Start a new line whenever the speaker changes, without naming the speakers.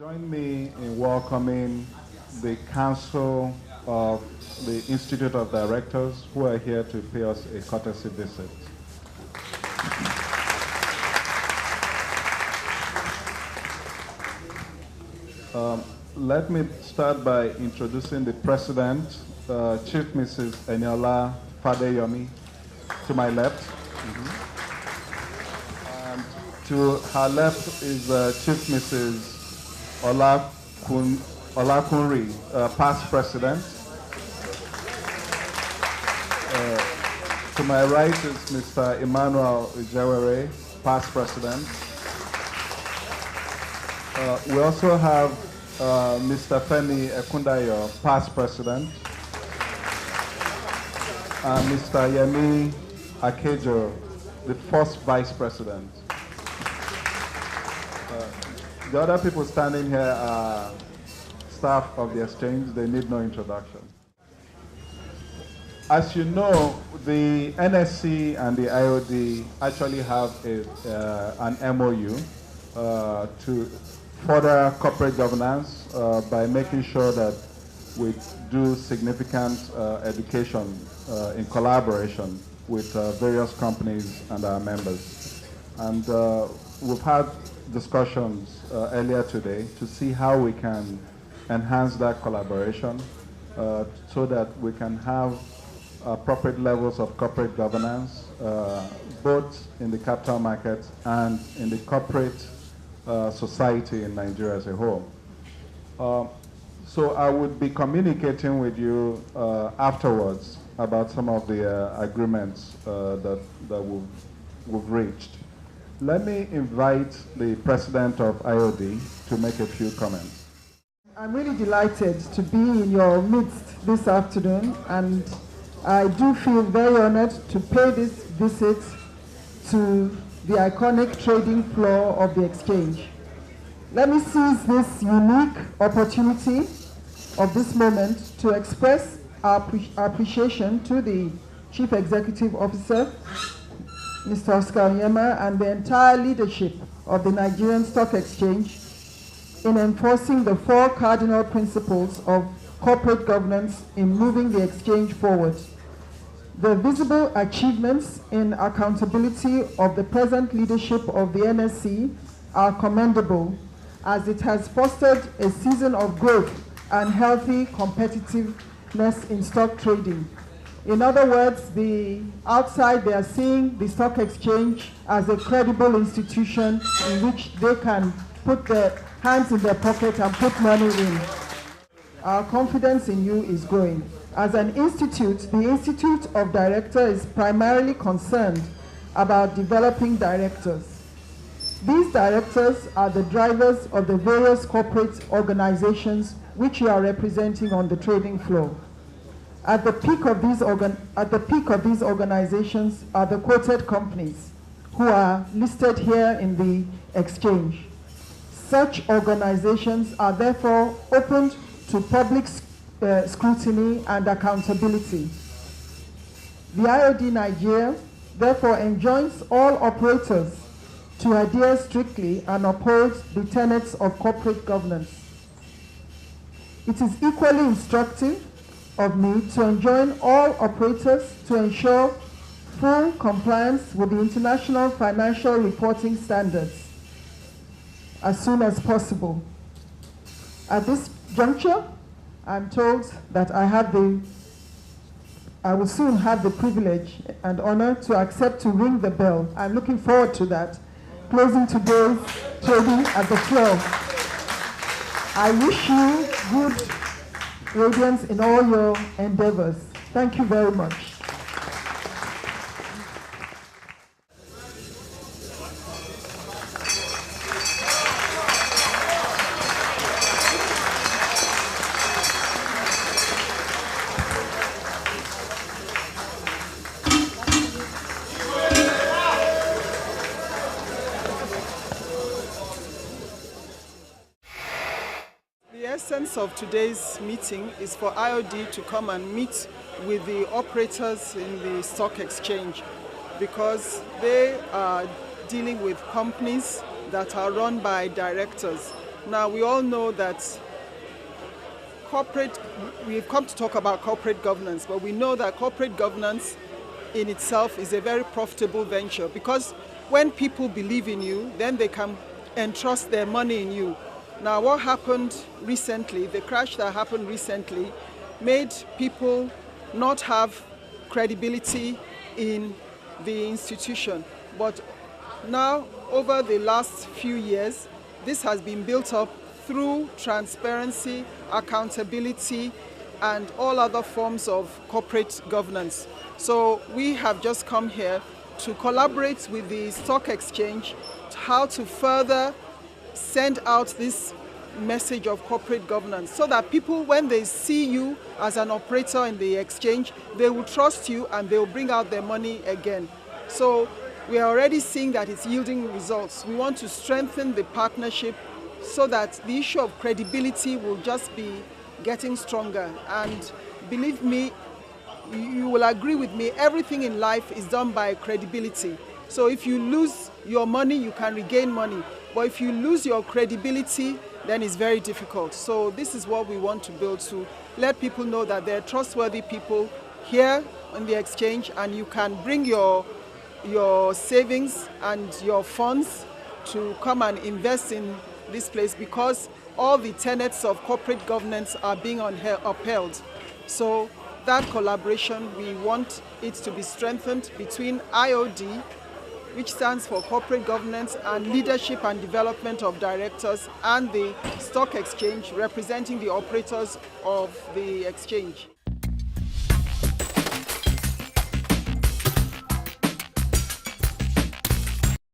Join me in welcoming the Council of the Institute of Directors who are here to pay us a courtesy visit. Let me start by introducing the President, Chief Mrs. Eniola Fadayomi, to my left. And to her left is Chief Mrs. Olakunri, past President. To my right is Mr. Emmanuel Ujewere, past President. We also have Mr. Femi Ekundayo, past President. And Mr. Yemi Akejo, the first Vice President. The other people standing here are staff of the exchange. They need no introduction. As you know, the NSE and the IOD actually have an MOU to further corporate governance by making sure that we do significant education in collaboration with various companies and our members. And we've had discussions earlier today to see how we can enhance that collaboration so that we can have appropriate levels of corporate governance, both in the capital markets and in the corporate society in Nigeria as a whole. So I would be communicating with you afterwards about some of the agreements that we've reached. Let me invite the President of IOD to make a few comments.
I'm really delighted to be in your midst this afternoon, and I do feel very honored to pay this visit to the iconic trading floor of the exchange. Let me seize this unique opportunity of this moment to express our appreciation to the Chief Executive Officer, Mr. Oscar Onyema, and the entire leadership of the Nigerian Stock Exchange in enforcing the 4 cardinal principles of corporate governance in moving the exchange forward. The visible achievements in accountability of the present leadership of the NSE are commendable, as it has fostered a season of growth and healthy competitiveness in stock trading. In other words, the outside they are seeing the stock exchange as a credible institution in which they can put their hands in their pocket and put money in. Our confidence in you is growing. As an institute, the Institute of Directors is primarily concerned about developing directors. These directors are the drivers of the various corporate organizations which you are representing on the trading floor. At the peak of these organizations are the quoted companies who are listed here in the exchange. Such organizations are therefore opened to public scrutiny and accountability. The IOD Nigeria therefore enjoins all operators to adhere strictly and uphold the tenets of corporate governance. It is equally instructive of me to enjoin all operators to ensure full compliance with the International Financial Reporting Standards as soon as possible. At this juncture, I'm told that I will soon have the privilege and honor to accept to ring the bell. I'm looking forward to that, closing today's trading at the floor. I wish you good radiance in all your endeavors. Thank you very much. The essence of today's meeting is for IOD to come and meet with the operators in the stock exchange, because they are dealing with companies that are run by directors.
Now, we all know that we've come to talk about corporate governance, but we know that corporate governance in itself is a very profitable venture, because when people believe in you, then they can entrust their money in you. Now, what happened recently, the crash that happened recently, made people not have credibility in the institution. But now, over the last few years, this has been built up through transparency, accountability, and all other forms of corporate governance. So we have just come here to collaborate with the stock exchange how to further send out this message of corporate governance, so that people, when they see you as an operator in the exchange, they will trust you and they will bring out their money again. So we are already seeing that it's yielding results. We want to strengthen the partnership so that the issue of credibility will just be getting stronger. And believe me, you will agree with me, everything in life is done by credibility. So if you lose your money, you can regain money. But if you lose your credibility, then it's very difficult. So this is what we want to build, to let people know that they're trustworthy people here on the exchange, and you can bring your savings and your funds to come and invest in this place, because all the tenets of corporate governance are being upheld. So that collaboration, we want it to be strengthened between IOD, which stands for Corporate Governance and Leadership and Development of Directors, and the Stock Exchange, representing the operators of the exchange.